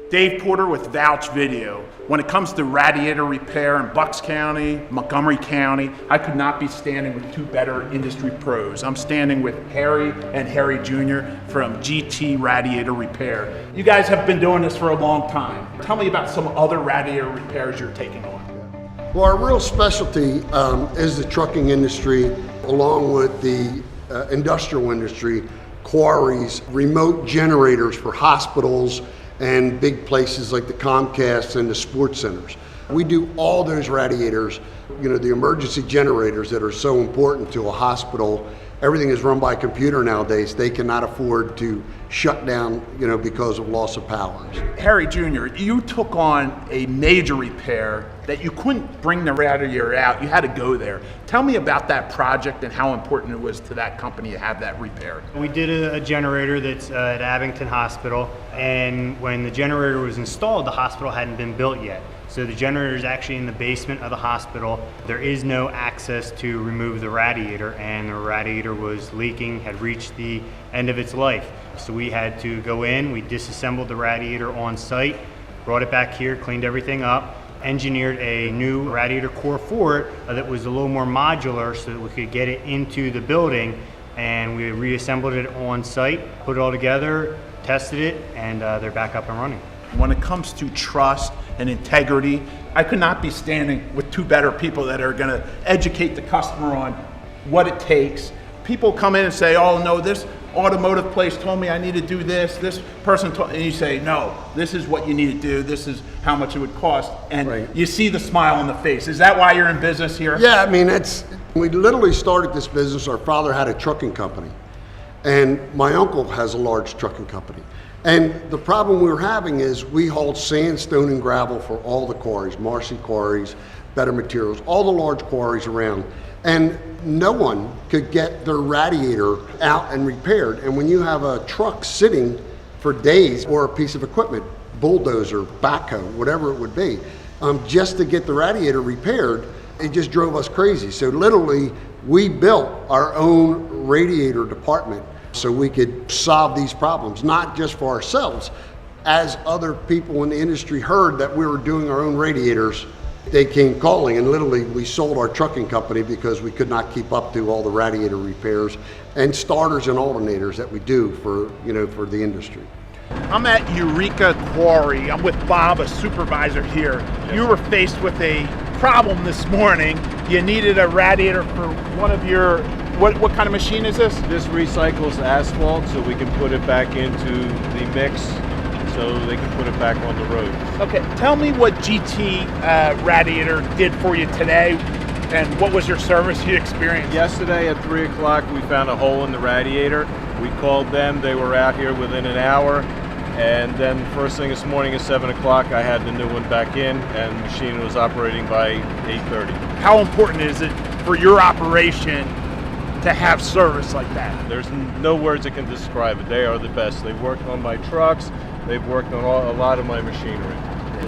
Dave Porter with Vouch Video. When it comes to radiator repair in Bucks County, Montgomery County, I could not be standing with two better industry pros. I'm standing with Harry and Harry Jr. from GT Radiator Repair. You guys have been doing this for a long time. Tell me about some other radiator repairs you're taking on. Well, our real specialty is the trucking industry, along with the industrial industry, quarries, remote generators for hospitals, and big places like the Comcast and the sports centers. We do all those radiators, the emergency generators that are so important to a hospital. Everything is run by computer nowadays. They cannot afford to shut down, because of loss of powers. Harry Jr., you took on a major repair that you couldn't bring the radiator out. You had to go there. Tell me about that project and how important it was to that company to have that repair. We did a generator that's at Abington Hospital, and when the generator was installed, the hospital hadn't been built yet. So the generator is actually in the basement of the hospital. There is no access to remove the radiator, and the radiator was leaking, had reached the end of its life. So we had to go in, we disassembled the radiator on site, brought it back here, cleaned everything up, engineered a new radiator core for it that was a little more modular so that we could get it into the building, and we reassembled it on site, put it all together, tested it, and they're back up and running. When it comes to trust and integrity, I could not be standing with two better people that are going to educate the customer on what it takes. People come in and say, oh no, this automotive place told me I need to do this person told, and you say, no, this is what you need to do, this is how much it would cost, and right. You see the smile on the face. Is that why you're in business here? Yeah, we literally started this business. Our father had a trucking company, and my uncle has a large trucking company. And the problem we were having is we hauled sandstone and gravel for all the quarries, Marcy quarries, Better Materials, all the large quarries around. And no one could get their radiator out and repaired. And when you have a truck sitting for days, or a piece of equipment, bulldozer, backhoe, whatever it would be, just to get the radiator repaired, it just drove us crazy. So literally, we built our own radiator department so we could solve these problems, not just for ourselves. As other people in the industry heard that we were doing our own radiators, they came calling, and literally we sold our trucking company because we could not keep up to all the radiator repairs and starters and alternators that we do for the industry. I'm at Eureka Quarry. I'm with Bob, a supervisor here. Yes. You were faced with a problem this morning. You needed a radiator for one of your, what kind of machine is this? This recycles asphalt so we can put it back into the mix so they can put it back on the road. Okay, tell me what GT Radiator did for you today, and what was your service you experienced? Yesterday at 3 o'clock we found a hole in the radiator. We called them, they were out here within an hour, and then first thing this morning at 7 o'clock I had the new one back in, and the machine was operating by 8:30. How important is it for your operation to have service like that? There's no words that can describe it. They are the best. They've worked on my trucks, they've worked on a lot of my machinery.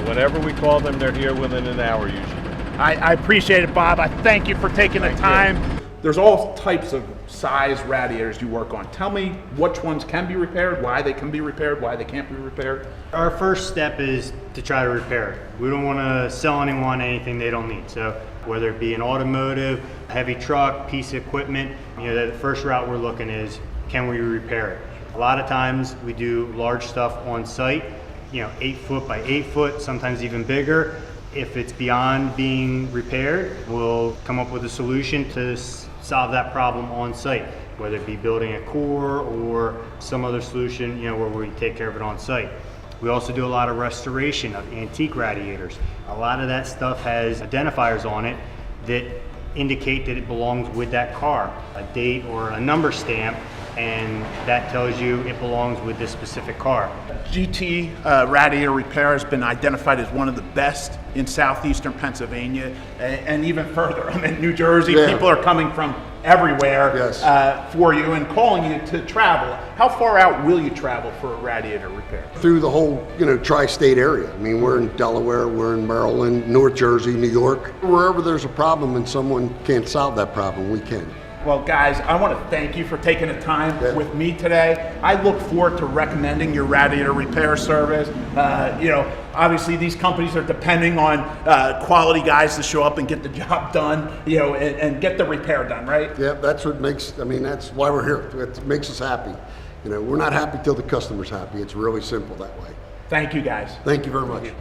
Whenever we call them, they're here within an hour usually. I appreciate it, Bob. I thank you for taking the time. There's all types of size radiators you work on. Tell me which ones can be repaired, why they can be repaired, why they can't be repaired. Our first step is to try to repair it. We don't want to sell anyone anything they don't need. So whether it be an automotive, heavy truck, piece of equipment, the first route we're looking is, can we repair it? A lot of times we do large stuff on site, 8 foot by 8 foot, sometimes even bigger. If it's beyond being repaired, we'll come up with a solution to solve that problem on site, whether it be building a core or some other solution, where we take care of it on site. We also do a lot of restoration of antique radiators. A lot of that stuff has identifiers on it that indicate that it belongs with that car, a date or a number stamp, and that tells you it belongs with this specific car. GT Radiator Repair has been identified as one of the best in southeastern Pennsylvania and even further. I'm in New Jersey. Yeah. People are coming from everywhere. Yes. For you and calling you to travel. How far out will you travel for a radiator repair? Through the whole, tri-state area. We're in Delaware, we're in Maryland, North Jersey, New York. Wherever there's a problem and someone can't solve that problem, we can. Well, guys, I want to thank you for taking the time with me today. I look forward to recommending your radiator repair service. You know, obviously these companies are depending on quality guys to show up and get the job done, you know, and get the repair done, right? Yeah, that's what makes, I mean, that's why we're here. It makes us happy. You know, we're not happy till the customer's happy. It's really simple that way. Thank you, guys. Thank you very much.